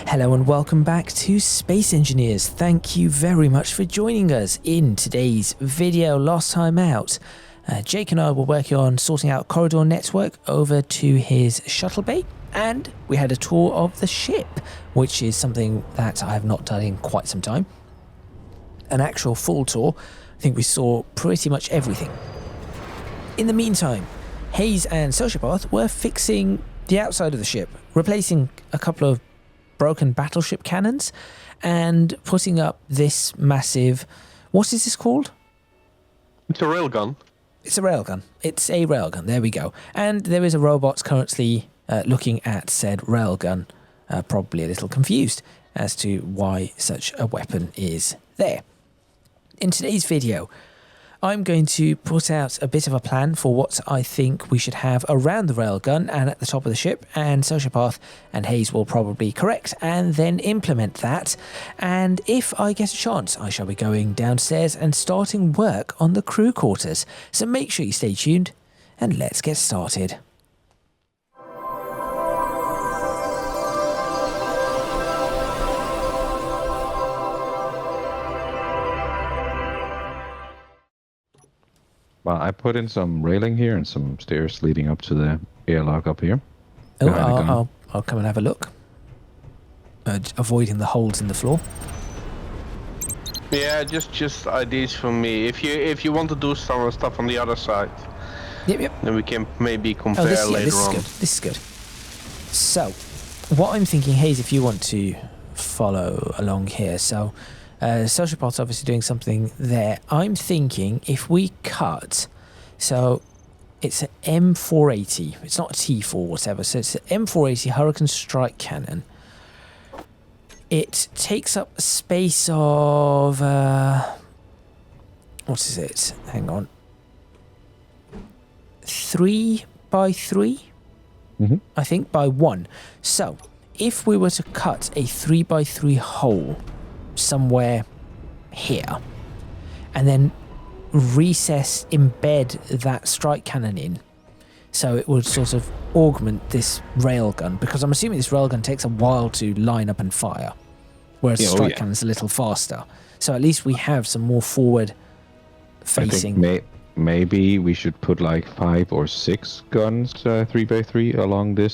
Hello and welcome back to Space Engineers. Thank you very much for joining us in today's video. Last time out, Jake and I were working on sorting out corridor network over to his shuttle bay, and we had a tour of the ship, which is something that I have not done in quite some time. An actual full tour. I think we saw pretty much everything. In the meantime, Hayes and Sociopath were fixing the outside of the ship, replacing a couple of broken battleship cannons and putting up this massive... What is this called? It's a railgun. It's a railgun. It's a railgun. There we go. And there is a robot currently looking at said railgun, probably a little confused as to why such a weapon is there. In today's video, I'm going to put out a bit of a plan for what I think we should have around the railgun and at the top of the ship, and Sociopath and Hayes will probably correct and then implement that. And if I get a chance, I shall be going downstairs and starting work on the crew quarters. So make sure you stay tuned and let's get started. Well, I put in some railing here and some stairs leading up to the airlock up here. Oh, I'll come and have a look. Avoiding the holes in the floor. Yeah, just ideas from me. If you want to do some stuff on the other side, Yep. then we can maybe compare later on. This is good. So, what I'm thinking, Hayes, if you want to follow along here. So, Sociopath's obviously doing something there. I'm thinking if we cut, so it's an M480. It's not a T4 or whatever. So it's an M480 Hurricane Strike Cannon. It takes up a space of what is it? Hang on. 3 by 3, I think, by 1. So if we were to cut a 3 by 3 hole somewhere here and then embed that strike cannon in, so it would sort of augment this railgun, because I'm assuming this railgun takes a while to line up and fire, whereas the strike cannon's a little faster. So at least we have some more forward facing. I think maybe we should put like 5 or 6 guns 3 by 3 along the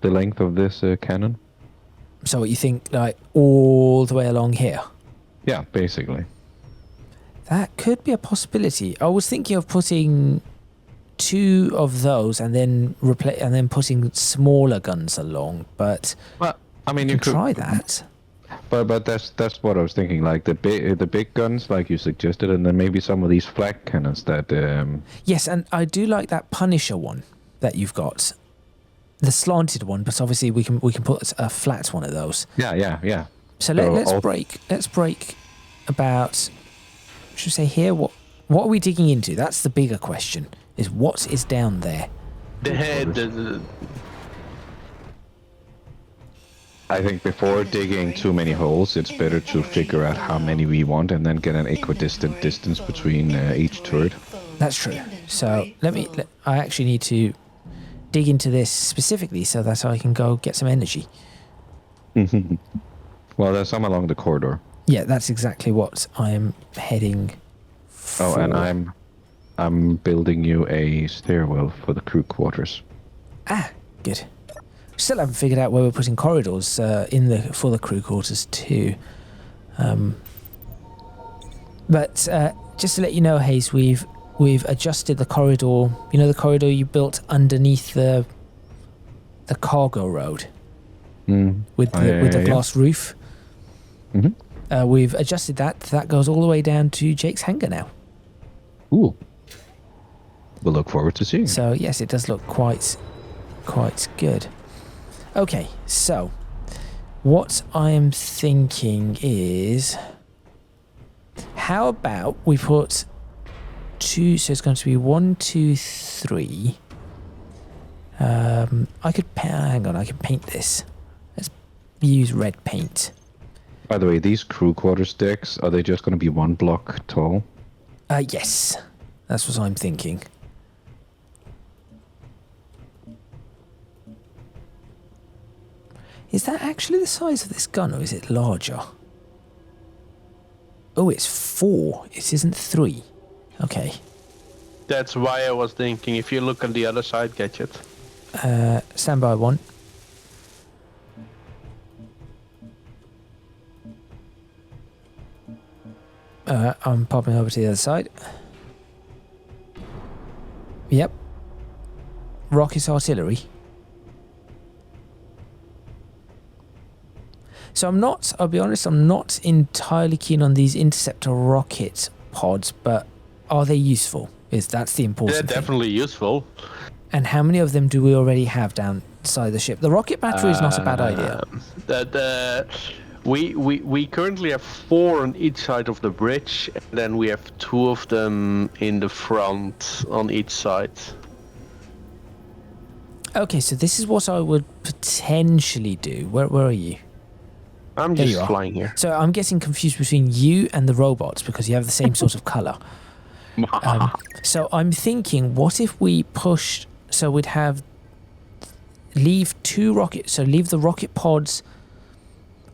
length of this cannon. So what you think, like all the way along here? Yeah, basically. That could be a possibility. I was thinking of putting 2 of those and then putting smaller guns along, but well, I mean, you could try that. But that's what I was thinking. Like the big guns, like you suggested, and then maybe some of these flak cannons that. Yes, and I do like that Punisher one that you've got. The slanted one, but obviously we can put a flat one of those. Yeah. So let's break about, should we say here, what are we digging into? That's the bigger question, is what is down there? The head. I think before digging too many holes, it's better to figure out how many we want and then get an equidistant distance between each turret. That's true. So I actually need to dig into this specifically so that I can go get some energy. Well, there's some along the corridor. Yeah, that's exactly what I'm heading for. Oh, and I'm building you a stairwell for the crew quarters. Ah, good. Still haven't figured out where we're putting corridors for the crew quarters too. But just to let you know, Hayes, we've adjusted the corridor. You know the corridor you built underneath the cargo road with the glass roof? We've adjusted that. That goes all the way down to Jake's hangar now. Ooh. We'll look forward to seeing it. So, yes, it does look quite good. Okay, so what I'm thinking is, how about we put 2, so it's going to be 1, 2, 3. I could paint this. Let's use red paint. By the way, these crew quarters decks, are they just going to be 1 block tall? Yes, that's what I'm thinking. Is that actually the size of this gun, or is it larger? Oh, it's 4. It isn't 3. Okay. That's why I was thinking if you look on the other side, Gadget. Stand by 1. I'm popping over to the other side. Yep. Rocket artillery. So I'll be honest, I'm not entirely keen on these interceptor rocket pods, but are they useful? That's the important They're thing. definitely useful. And how many of them do we already have down inside the ship? The rocket battery is not a bad idea. We currently have 4 on each side of the bridge, and then we have 2 of them in the front on each side. Okay, so this is what I would potentially do. Where are you? I'm There just you are. flying here. So I'm getting confused between you and the robots because you have the same sort of color. So I'm thinking, what if we push? So we'd leave the rocket pods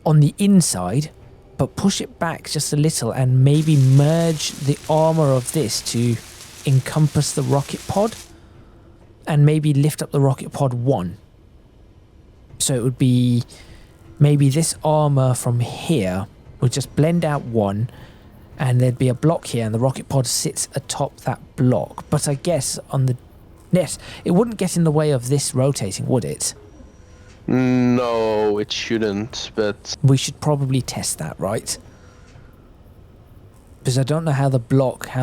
on the inside, but push it back just a little and maybe merge the armor of this to encompass the rocket pod, and maybe lift up the rocket pod 1. So it would be maybe this armor from here would just blend out 1, and there'd be a block here, and the rocket pod sits atop that block. But I guess on the net, it wouldn't get in the way of this rotating, would it? No, it shouldn't, but We should probably test that, right? Because I don't know how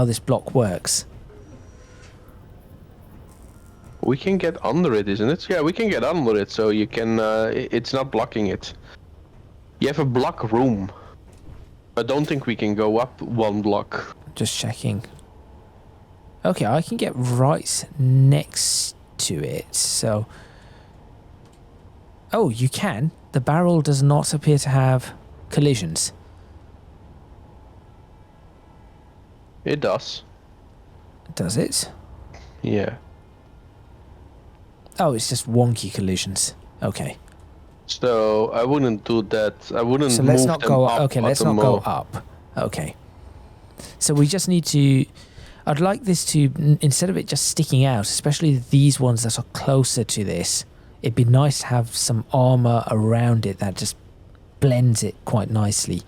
this block works. we can get under it, isn't it? Yeah, we can get under it, so you can. It's not blocking it. You have a block room. I don't think we can go up 1 block. Just checking. Okay, I can get right next to it, so... Oh, you can. The barrel does not appear to have collisions. It does. Does it? Yeah. Oh, it's just wonky collisions. Okay. So I wouldn't do that. I wouldn't. So let's move not them go up up. Okay, at let's the not go mo- up. Okay. So we just need to... I'd like this to, instead of it just sticking out, especially these ones that are closer to this, it'd be nice to have some armor around it that just blends it quite nicely.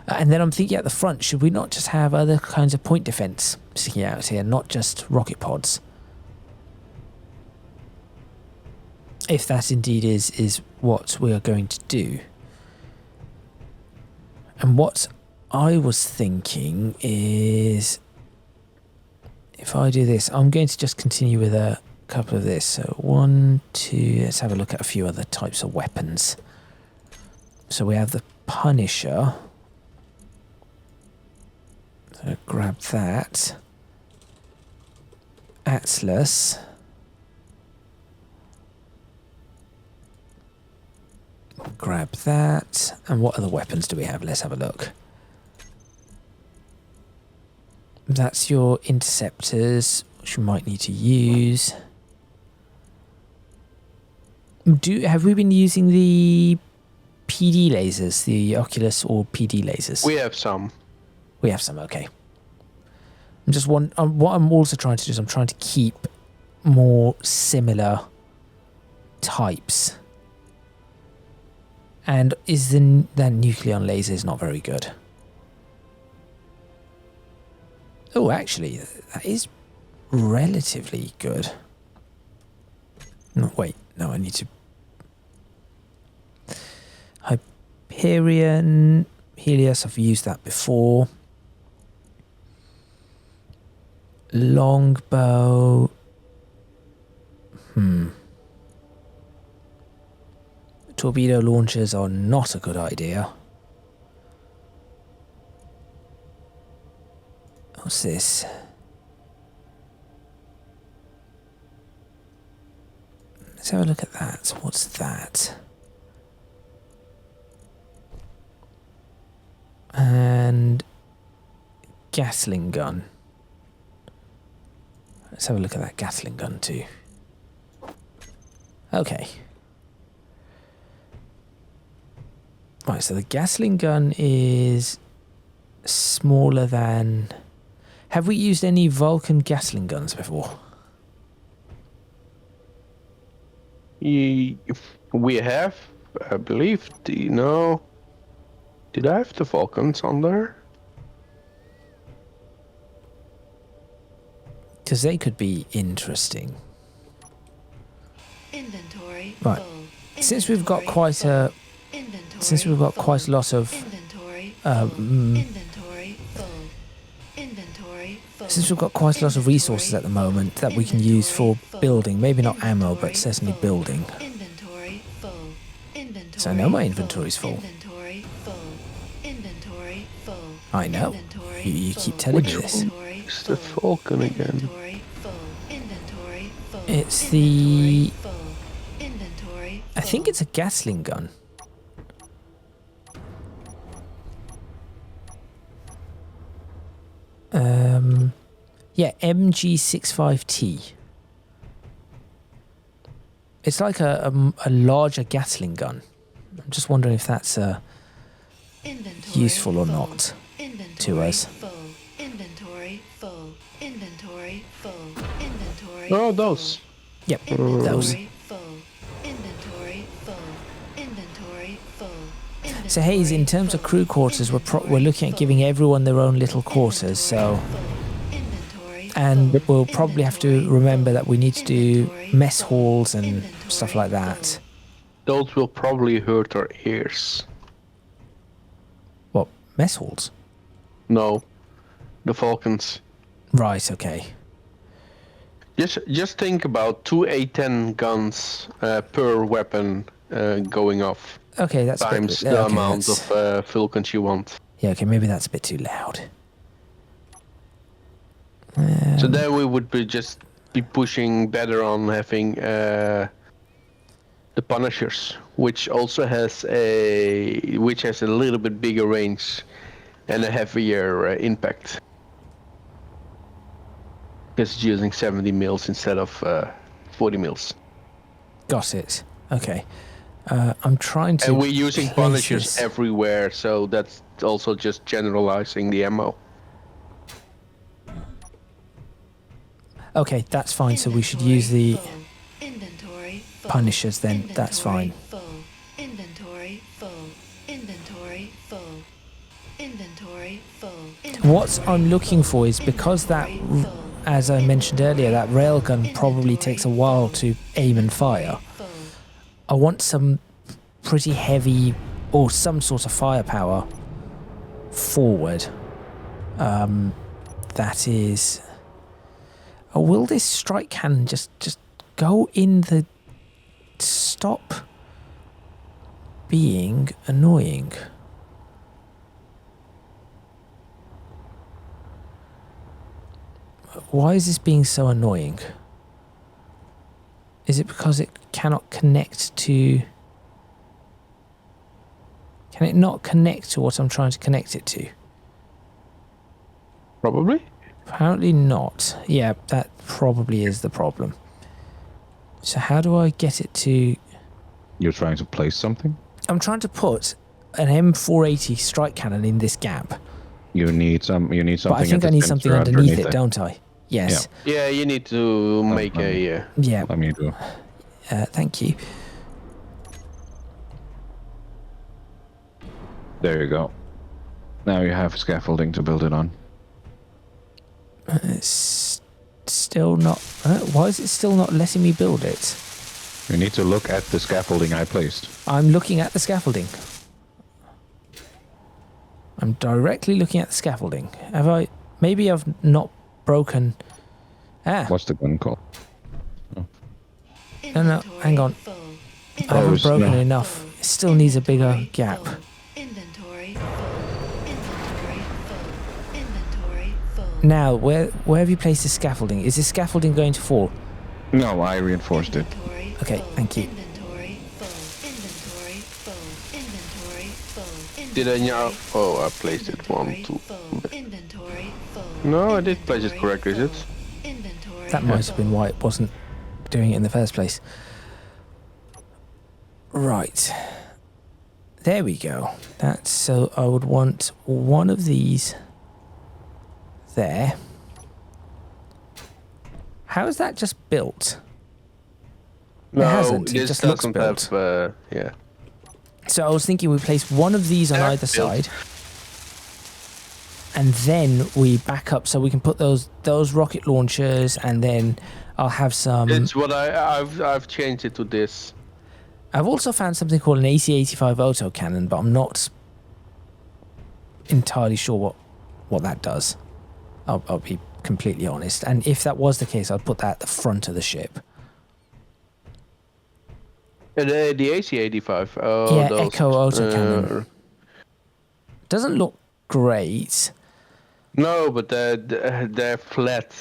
And then I'm thinking at the front, should we not just have other kinds of point defense sticking out here, not just rocket pods? If that indeed is what we are going to do. And what I was thinking is, if I do this, I'm going to just continue with a couple of this. So 1, 2, let's have a look at a few other types of weapons. So we have the Punisher. So grab that. Atlas. Grab that. And what other weapons do we have? Let's have a look. That's your interceptors, which we might need to use. Have we been using the PD lasers, the Oculus or PD lasers? We have some. We have some, okay. What I'm also trying to do is I'm trying to keep more similar types. And that Nucleon laser is not very good. Oh, actually, that is relatively good. No, wait, no, I need to... Hyperion, Helios, I've used that before. Longbow. Torpedo launchers are not a good idea. What's this? Let's have a look at that. What's that? And Gatling gun. Let's have a look at that Gatling gun too. Okay. Right, so the Gatling gun is smaller than... Have we used any Vulcan Gatling guns before? We have, I believe, no. Did I have the Falcons on there? Because they could be interesting. Inventory. Right. Full. Since we've got quite a... Inventory Since we've got full. quite a lot of... Inventory. Inventory full. Inventory full. Since we've got quite a lot of resources at the moment that we can use for building, maybe not ammo, but certainly building. Inventory full. Inventory So I know my inventory's full. Inventory full. Inventory full. I know. Inventory You keep full. telling me Which this. Inventory It's the full. Falcon again. Inventory full. Inventory full. It's the... Inventory full. Inventory I think full. it's a Gatling gun. Yeah, MG65T. It's like a larger Gatling gun. I'm just wondering if that's Inventory useful or full. not Inventory to us. Full. Inventory full. Inventory full. Inventory. Oh, those. Yep, Inventory those. full. Inventory full. Inventory full. So Hayes, in terms of crew quarters, we're looking at giving everyone their own little quarters. So, and we'll probably have to remember that we need to do mess halls and stuff like that. Those will probably hurt our ears. What, mess halls? No, the Falcons. Right. Okay. Just think about 2 A10 guns per weapon going off. Okay, that's Times a bit, the okay, amount that's- of Falcons you want. Yeah, okay, maybe that's a bit too loud. So there we would be pushing better on having the Punishers, which also has a little bit bigger range and a heavier impact. Because it's using 70 mils instead of 40 mils. Got it. Okay. I'm trying to. And we're using place Punishers this- everywhere, so that's also just generalizing the ammo. Okay, that's fine. So we should use the Punishers then. That's fine. Inventory full. Inventory full. Inventory full. What I'm looking for is because that, as I mentioned earlier, that railgun probably takes a while to aim and fire. I want some pretty heavy or some sort of firepower forward. That is. Oh, will this strike cannon just go in the... Stop being annoying. Why is this being so annoying? Is it because it cannot connect to... Can it not connect to what I'm trying to connect it to? Probably. Apparently not. Yeah, that probably is the problem. So how do I get it to... You're trying to place something? I'm trying to put an M480 strike cannon in this gap. You need something. But I think at I the need something center underneath it, don't I? Yes. Yeah, you need to make a... Yeah. Let me do. Thank you. There you go. Now you have scaffolding to build it on. It's still not... why is it still not letting me build it? You need to look at the scaffolding I placed. I'm looking at the scaffolding. I'm directly looking at the scaffolding. Have I... Maybe I've not broken... Ah, What's the gun called? no, hang on. I haven't it's broken not. enough. It still needs a bigger gap. Inventory full. Inventory full. Inventory full. Now, where have you placed the scaffolding? Is the scaffolding going to fall? No, I reinforced it. Inventory Okay, full. thank you. Inventory full. Inventory full. Inventory full. Did I now... Inventory Oh, I placed it full. 1, 2... Full. Inventory full. No, I did place it Inventory correctly, is it? full. Inventory That might have been why it wasn't doing it in the first place. Right. There we go. That's so I would want one of these there. How is that just built? No, hasn't, it this just looks doesn't built. have. Yeah. So I was thinking we place one of these on They're either built. side. And then we back up so we can put those rocket launchers, and then I'll have some. It's what I've changed it to this. I've also found something called an AC-85 autocannon, but I'm not entirely sure what that does. I'll be completely honest. And if that was the case, I'd put that at the front of the ship. The AC-85. Oh, Yeah, those, Echo autocannon. Doesn't look great. No, but they're flat.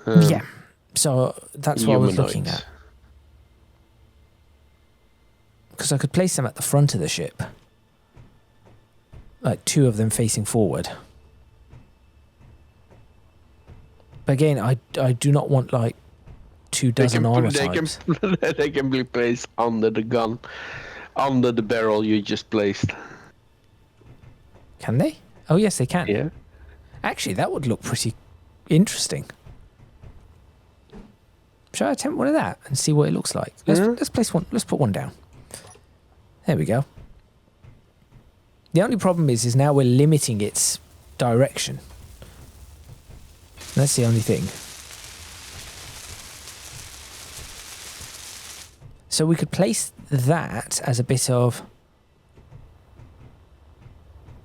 Yeah. So that's what I was looking humanoids. at. Because I could place them at the front of the ship. Like two of them facing forward. But again, I do not want like 2 dozen armor types. They can be placed under the gun, under the barrel you just placed. Can they? Oh yes, they can. Yeah. Actually, that would look pretty interesting. Shall I attempt one of that and see what it looks like? Let's place one. Let's put one down. There we go. The only problem is now we're limiting its direction. That's the only thing. So we could place that as a bit of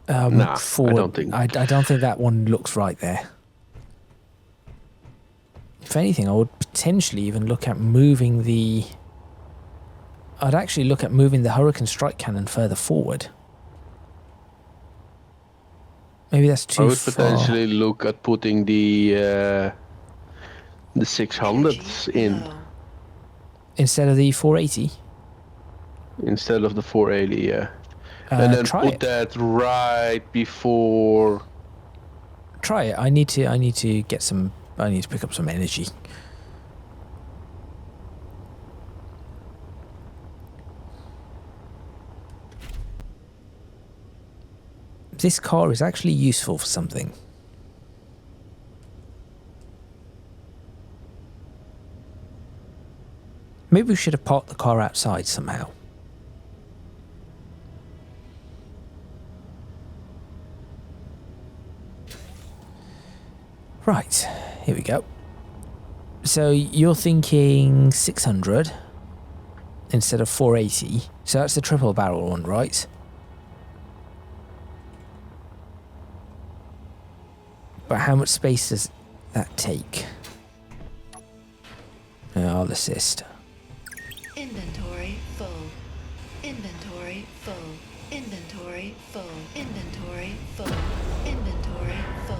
Nah, forward. I don't think. I don't think that one looks right there. If anything, I would potentially even look at moving the. I'd actually look at moving the Hurricane Strike Cannon further forward. Maybe that's too I would far. potentially look at putting the 600s in Low. Instead of the 480. instead of the 480. Yeah. And then Try put it. that right before. Try it. I need to get some. I need to pick up some energy. This car is actually useful for something. Maybe we should have parked the car outside somehow. Right, here we go. So you're thinking 600 instead of 480. So that's the triple barrel one, right? But how much space does that take? I'll assist. Inventory full. Inventory full. Inventory full. Inventory full. Inventory full.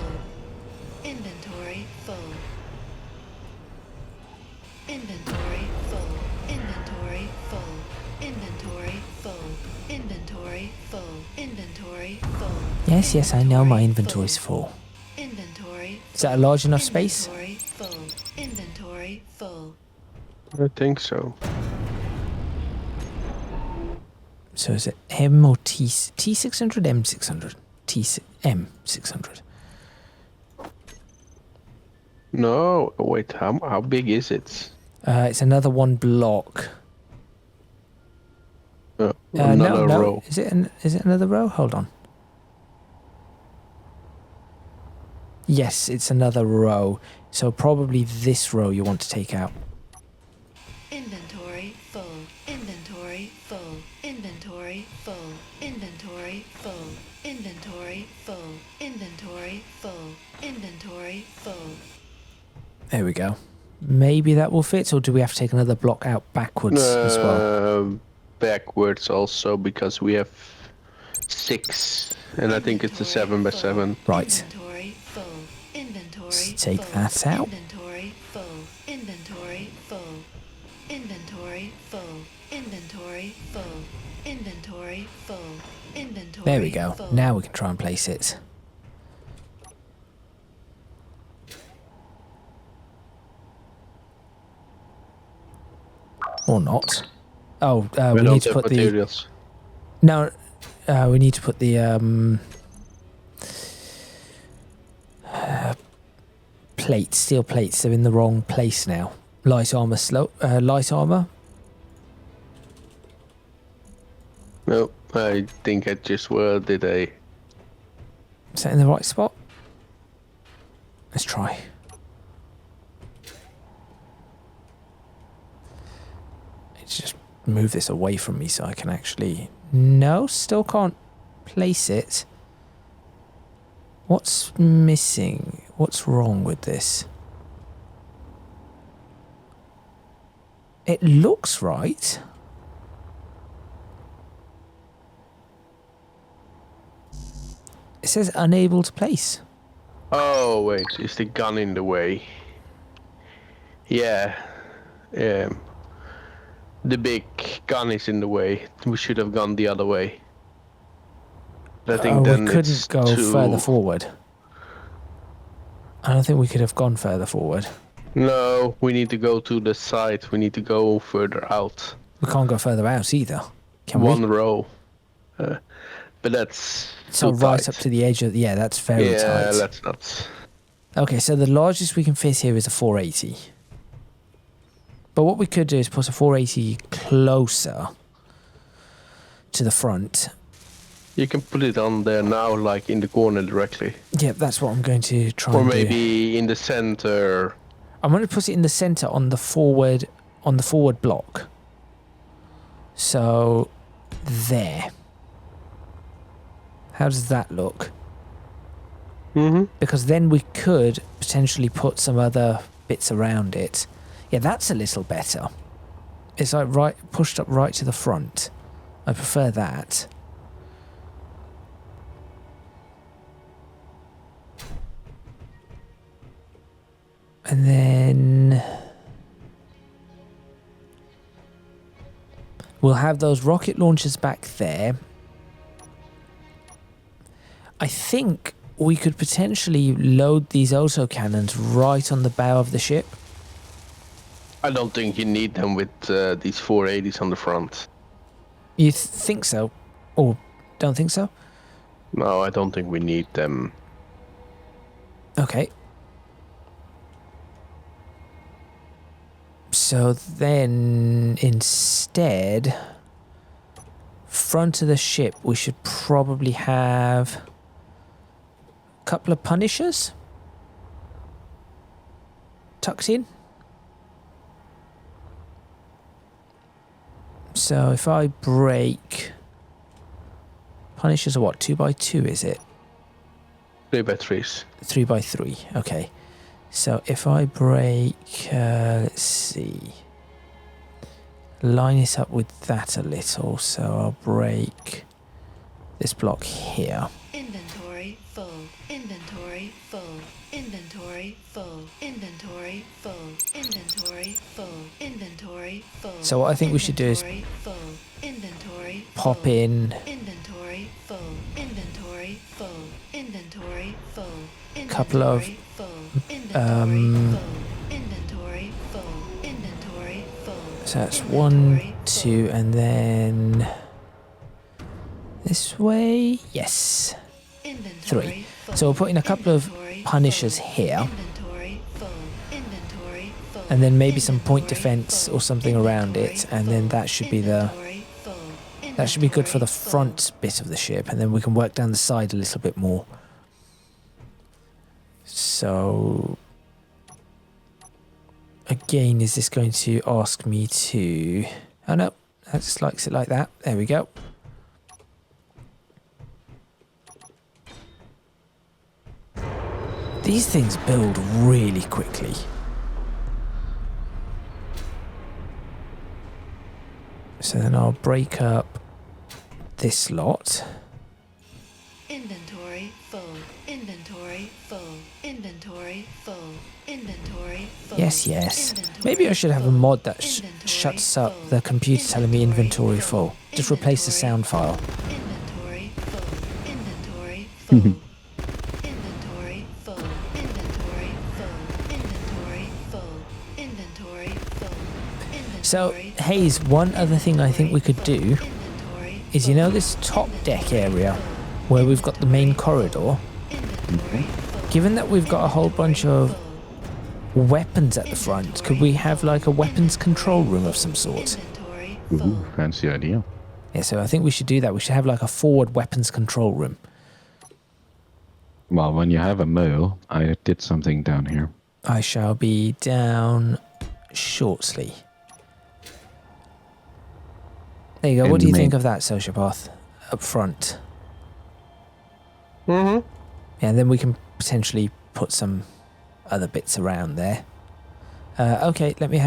Inventory full. Inventory full. Inventory full. Inventory full. Inventory full. Inventory full. Yes, yes, I know my inventory's full. Inventory. Is that a large enough space? Inventory full. Inventory full. I think so. So is it M or T? T600, M600? M600. No, wait. How big is it? It's another one block. Another no. row. Is it another row? Hold on. Yes, it's another row. So probably this row you want to take out. Inventory full. Inventory full. Inventory full. Inventory full. Inventory full. Inventory full. Inventory full. There we go. Maybe that will fit, or do we have to take another block out backwards as well? Backwards also because we have 6, and I think it's a 7x7. Right. Inventory full. Inventory Let's take full. that out. Inventory full. Inventory full. Inventory full. Inventory full. Inventory full. Inventory. There we go. full. Now we can try and place it. Or not. Oh, we don't need to have put the. materials. No, We need to put the plates, steel plates. They're in the wrong place now. Light armor, light armor. No, I think I just did a. Is that in the right spot? Let's try. Let's just move this away from me so I can actually... No, still can't place it. What's missing? What's wrong with this? It looks right. It says unable to place. Oh wait, is the gun in the way? Yeah. The big gun is in the way. We should have gone the other way. I think then we couldn't it's go further forward. I don't think we could have gone further forward. No, we need to go to the side. We need to go further out. We can't go further out either. Can One we? row. But that's So too right tight. up to the edge of... Yeah, that's very Yeah, tight. that's not. Okay, so the largest we can fit here is a 480. But what we could do is put a 480 closer to the front. You can put it on there now, like in the corner directly. Yep, that's what I'm going to try Or and do. maybe in the center. I'm going to put it in the center on the forward block. So there. How does that look? Mm-hmm. Because then we could potentially put some other bits around it. Yeah, that's a little better. It's like pushed up right to the front. I prefer that. And then we'll have those rocket launchers back there. I think we could potentially load these autocannons right on the bow of the ship. I don't think you need them with these 480s on the front. You think so? Or don't think so? No, I don't think we need them. Okay. So then instead, front of the ship, we should probably have a couple of Punishers tucked in. So if I break... Punishers are what, 2x2 is it? 3x3s. 3x3, okay. So if I break, let's see, line it up with that a little. So I'll break this block here. Inventory full. Inventory full. Inventory full. Inventory full. Inventory full. Inventory full. So what I think we should do is Inventory full. Inventory pop full. in Inventory full. Inventory full. Inventory full. Couple of, Inventory full. Inventory full. Inventory full. so that's 1, 2, and then this way, yes, 3. So we'll put in a couple of Punishers here, and then maybe some point defense or something around it, and then that should be good for the front bit of the ship, and then we can work down the side a little bit more. So again, is this going to ask me to... Oh no, that just likes it like that. There we go. These things build really quickly. So then I'll break up this lot. Inventory full. Inventory full. Inventory full. Inventory full. Yes, yes. Inventory Maybe I should have a full. mod that Inventory shuts up full. the computer telling me inventory full. Just replace the sound file. Inventory full. Inventory full. Inventory full. Inventory full. Inventory full. Inventory full. So, Inventory Hayes, one other thing I think we could do Inventory is, you know, this top deck area where we've got the main corridor. Inventory full. Given that we've got a whole bunch of weapons at the front, could we have like a weapons control room of some sort? Inventory Ooh, full. fancy idea. Yeah, so I think we should do that. We should have like a forward weapons control room. Well, when you have a mole, I did something down here. I shall be down shortly. There you go. In What do you the think main- of that, Sociopath? Up front. Mm-hmm. Yeah, and then we can potentially put some other bits around there. Okay, let me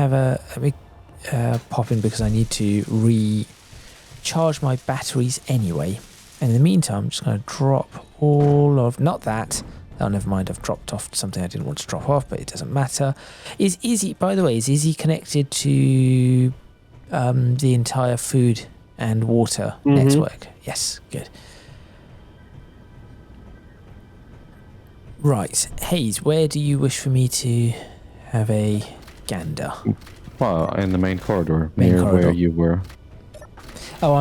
pop in because I need to recharge my batteries anyway. And in the meantime, I'm just going to drop all of... Not that. Oh, never mind. I've dropped off something I didn't want to drop off, but it doesn't matter. Is Izzy, by the way, is Izzy connected to the entire food and water network? Yes, good. Right. Hayes, where do you wish for me to have a gander? Well, in the main corridor, Main near corridor. where you were. Oh,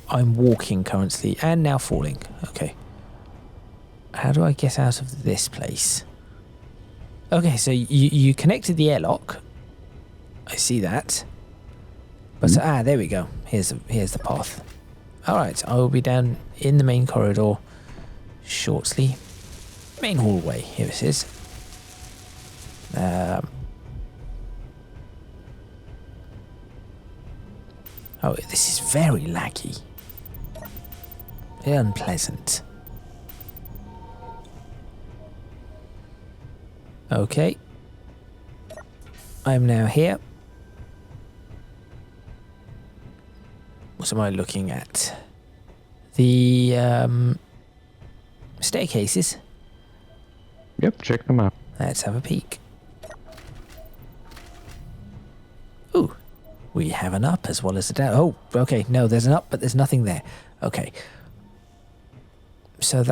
I'm walking currently and now falling. Okay. How do I get out of this place? Okay, so you connected the airlock. I see that. But there we go. Here's the path. All right, I will be down in the main corridor shortly. Main hallway. Here it is. Oh, this is very laggy. Very unpleasant. Okay. I'm now here. What am I looking at? The staircases. Yep, check them out. Let's have a peek. Ooh, we have an up as well as a down. Oh, okay. No, there's an up, but there's nothing there. Okay. So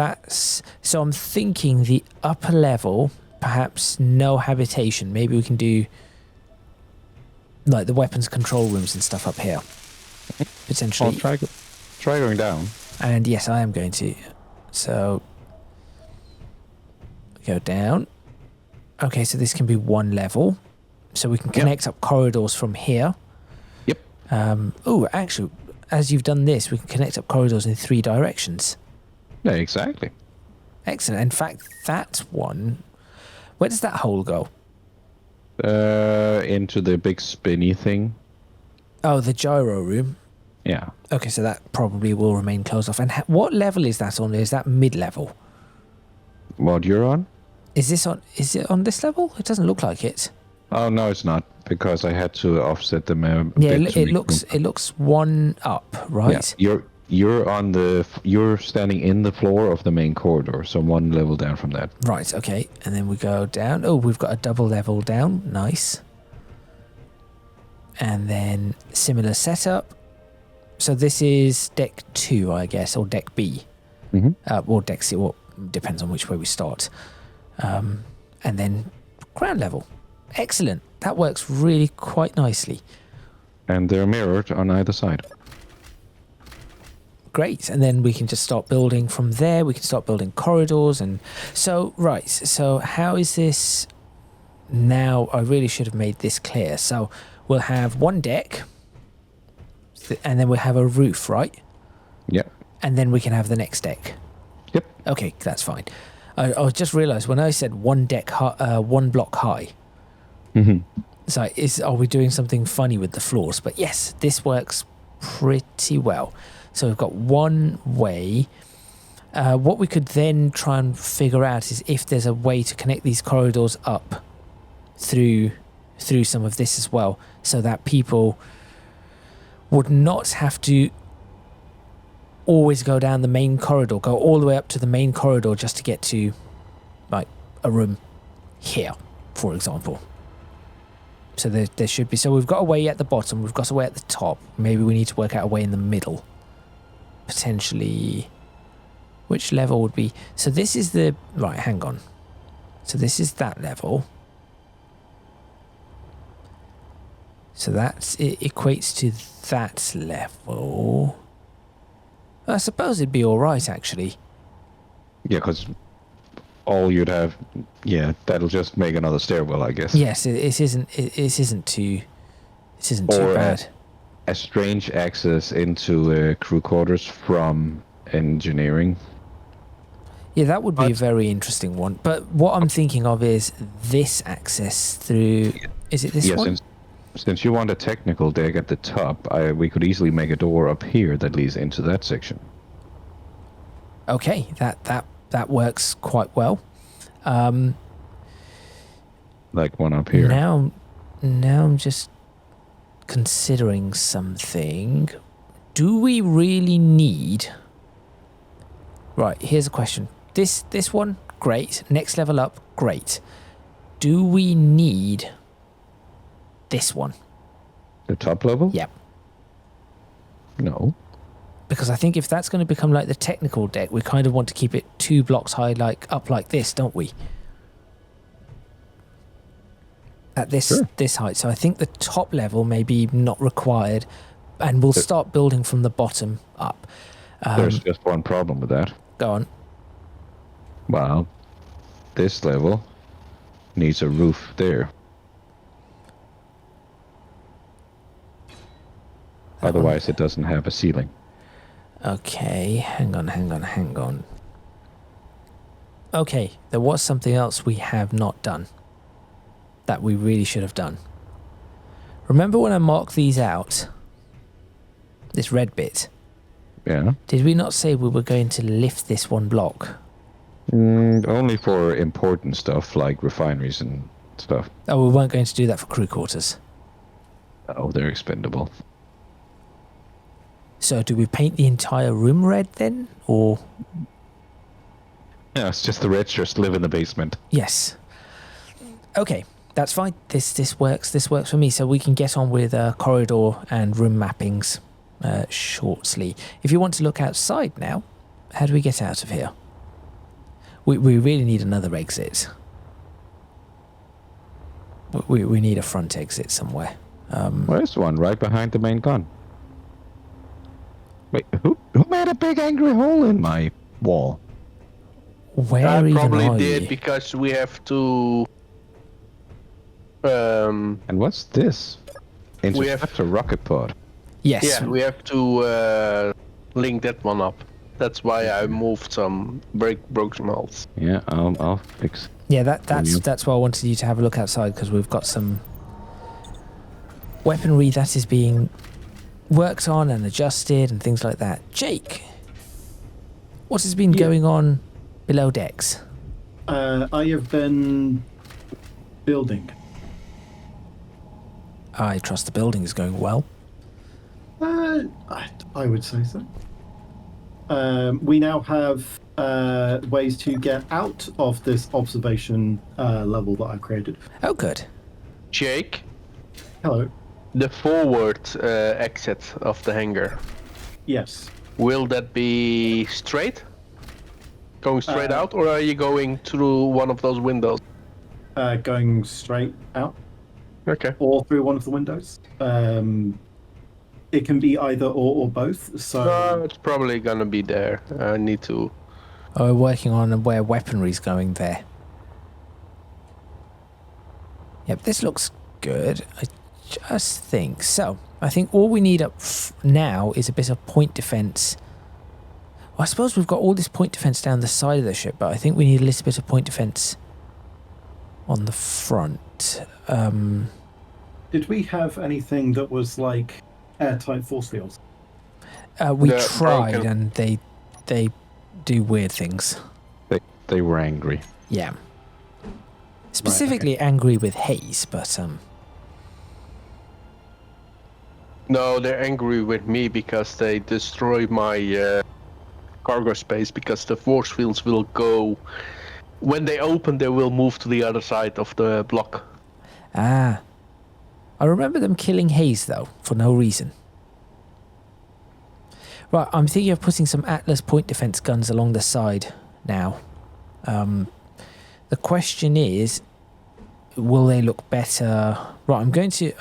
I'm thinking the upper level, perhaps no habitation. Maybe we can do like the weapons control rooms and stuff up here. Potentially. Well, try going down. And yes, I am going to. So go down. Okay, so this can be one level. So we can connect up corridors from here. Yep. Oh, actually, as you've done this, we can connect up corridors in 3 directions. Yeah, exactly. Excellent. In fact, that one... Where does that hole go? Into the big spinny thing. Oh, the gyro room. Yeah. Okay, so that probably will remain closed off. And what level is that on? Is that mid-level? What you're on? Is it on this level? It doesn't look like it. Oh no, it's not, because I had to offset them a Yeah, bit to it make looks one up, right? Yeah, you're standing in the floor of the main corridor, so one level down from that. Right, okay. And then we go down. Oh, we've got a double level down. Nice. And then similar setup. So this is deck 2, I guess, or deck B. Or deck C, well, depends on which way we start. And then ground level. Excellent. That works really quite nicely. And they're mirrored on either side. Great. And then we can just start building from there. We can start building corridors. And so, right. So how is this now? I really should have made this clear. So we'll have one deck and then we'll have a roof, right? Yep. And then we can have the next deck. Yep. Okay, that's fine. I just realized when I said one deck, one block high. So are we doing something funny with the floors? But yes, this works pretty well. So we've got one way. What we could then try and figure out is if there's a way to connect these corridors up through some of this as well, so that people would not have to always go down the main corridor, go all the way up to the main corridor just to get to like a room here, for example. So there should be. So we've got a way at the bottom, we've got a way at the top. Maybe we need to work out a way in the middle. Potentially, which level would be? So this is the right. Hang on. So this is that level. So it equates to that level. I suppose it'd be all right, actually. Yeah, because all you'd have, that'll just make another stairwell, I guess. Yes, it isn't too Or bad. a strange access into crew quarters from engineering. Yeah, that would be a very interesting one. But what I'm thinking of is this access through. Is it this Yeah, one? since you want a technical deck at the top, we could easily make a door up here that leads into that section. Okay, that works quite well. Like one up here. Now I'm just considering something. Do we really need? Right, here's a question. This one, great. Next level up, great. Do we need this one? The top level? Yep. No. Because I think if that's going to become like the technical deck, we kind of want to keep it 2 blocks high, like up like this, don't we? At this height. So I think the top level may be not required, and we'll start building from the bottom up. There's just one problem with that. Go on. Well, this level needs a roof there. Otherwise, it doesn't have a ceiling. Okay, hang on. Okay, there was something else we have not done that we really should have done. Remember when I marked these out? This red bit. Yeah. Did we not say we were going to lift this 1 block? Only for important stuff like refineries and stuff. Oh, we weren't going to do that for crew quarters. Oh, they're expendable. So do we paint the entire room red then? Or... Yeah, it's just the rich just live in the basement. Yes. Okay, that's fine. This works. This works for me. So we can get on with corridor and room mappings shortly. If you want to look outside now, how do we get out of here? We really need another exit. We need a front exit somewhere. Where's one? Right behind the main gun. Wait, who made a big angry hole in my wall? Where I even probably are did you? because we have to. And what's this? We have- Interceptor rocket pod. Yes. Yeah, we have to link that one up. That's why I moved some broke some holes. Yeah, I'll fix. Yeah, you? that's why I wanted you to have a look outside, because we've got some weaponry that is being worked on and adjusted and things like that. Jake, what has been going on below decks? I have been building. I trust the building is going well. I would say so. We now have ways to get out of this observation level that I've created. Oh, good. Jake, Hello. the forward exit of the hangar, Yes. will that be straight? Going straight Uh, out, or are you going through one of those windows? Going straight out Okay. or through one of the windows. It can be either or both. So No, it's probably gonna be there. I need to. Oh, we're working on where weaponry's going there. Yep, this looks good. I just think so. I think all we need up now is a bit of point defense. Well, I suppose we've got all this point defense down the side of the ship, but I think we need a little bit of point defense on the front. did we have anything that was like airtight force fields? We They're tried, broken. and they do weird things. They were angry. Yeah. Specifically angry with haze, but No, they're angry with me because they destroy my cargo space. Because the force fields will go. When they open, they will move to the other side of the block. I remember them killing Hayes, though, for no reason. Right, I'm thinking of putting some Atlas point defense guns along the side now. The question is, will they look better? Right, I'm going to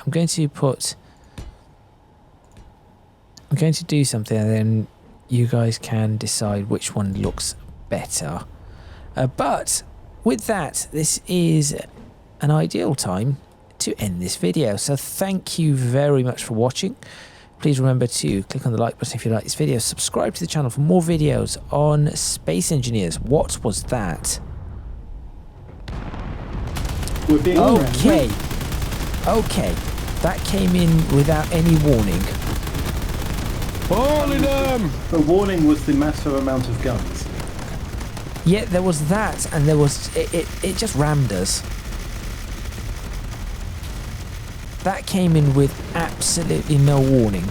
do something, and then you guys can decide which one looks better. But with that, this is an ideal time to end this video. So thank you very much for watching. Please remember to click on the like button if you like this video. Subscribe to the channel for more videos on Space Engineers. What was that? We're being Okay. Okay. That came in without any warning. Holy them! The warning was the massive amount of guns. Yeah, there was that, and there was... It just rammed us. That came in with absolutely no warning.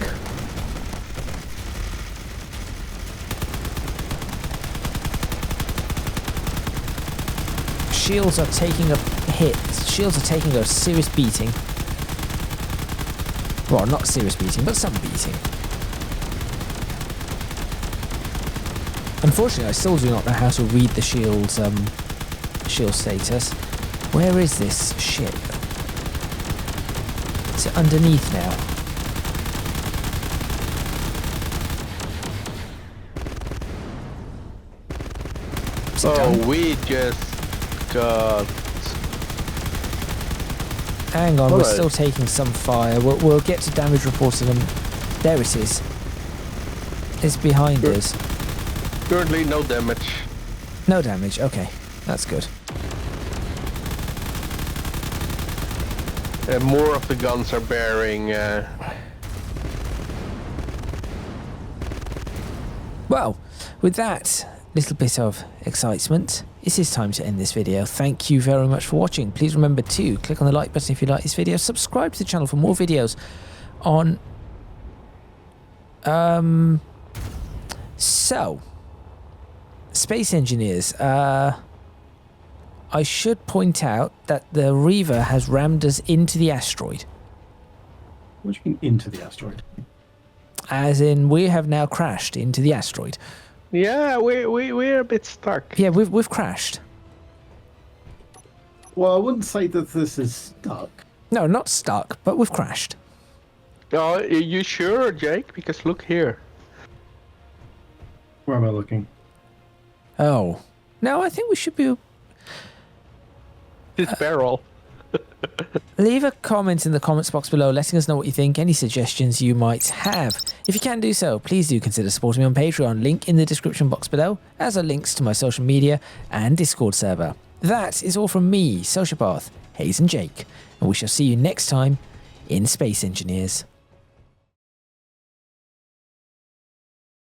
Shields are taking a hit. Shields are taking a serious beating. Well, not serious beating, but some beating. Unfortunately, I still do not know how to read the shield's shield status. Where is this ship? Is it underneath now? Is it done? Oh, we just got... Hang on, we're Alright. still taking some fire. We'll get to damage reporting them. There it is. It's behind Sure. us. Currently no damage. No damage. Okay, that's good. More of the guns are bearing... Well, with that little bit of excitement, it is time to end this video. Thank you very much for watching. Please remember to click on the like button if you like this video. Subscribe to the channel for more videos on... So, Space Engineers. I should point out that the Reaver has rammed us into the asteroid. What do you mean into the asteroid? As in, we have now crashed into the asteroid. Yeah, we're a bit stuck. Yeah, we've crashed. Well, I wouldn't say that this is stuck. No, not stuck, but we've crashed. Oh, are you sure, Jake? Because look here. Where am I looking? Oh. No, I think we should be... This barrel. Leave a comment in the comments box below letting us know what you think, any suggestions you might have. If you can do so, please do consider supporting me on Patreon, link in the description box below, as are links to my social media and Discord server. That is all from me, Sociopath, Hayes and Jake, and we shall see you next time in Space Engineers.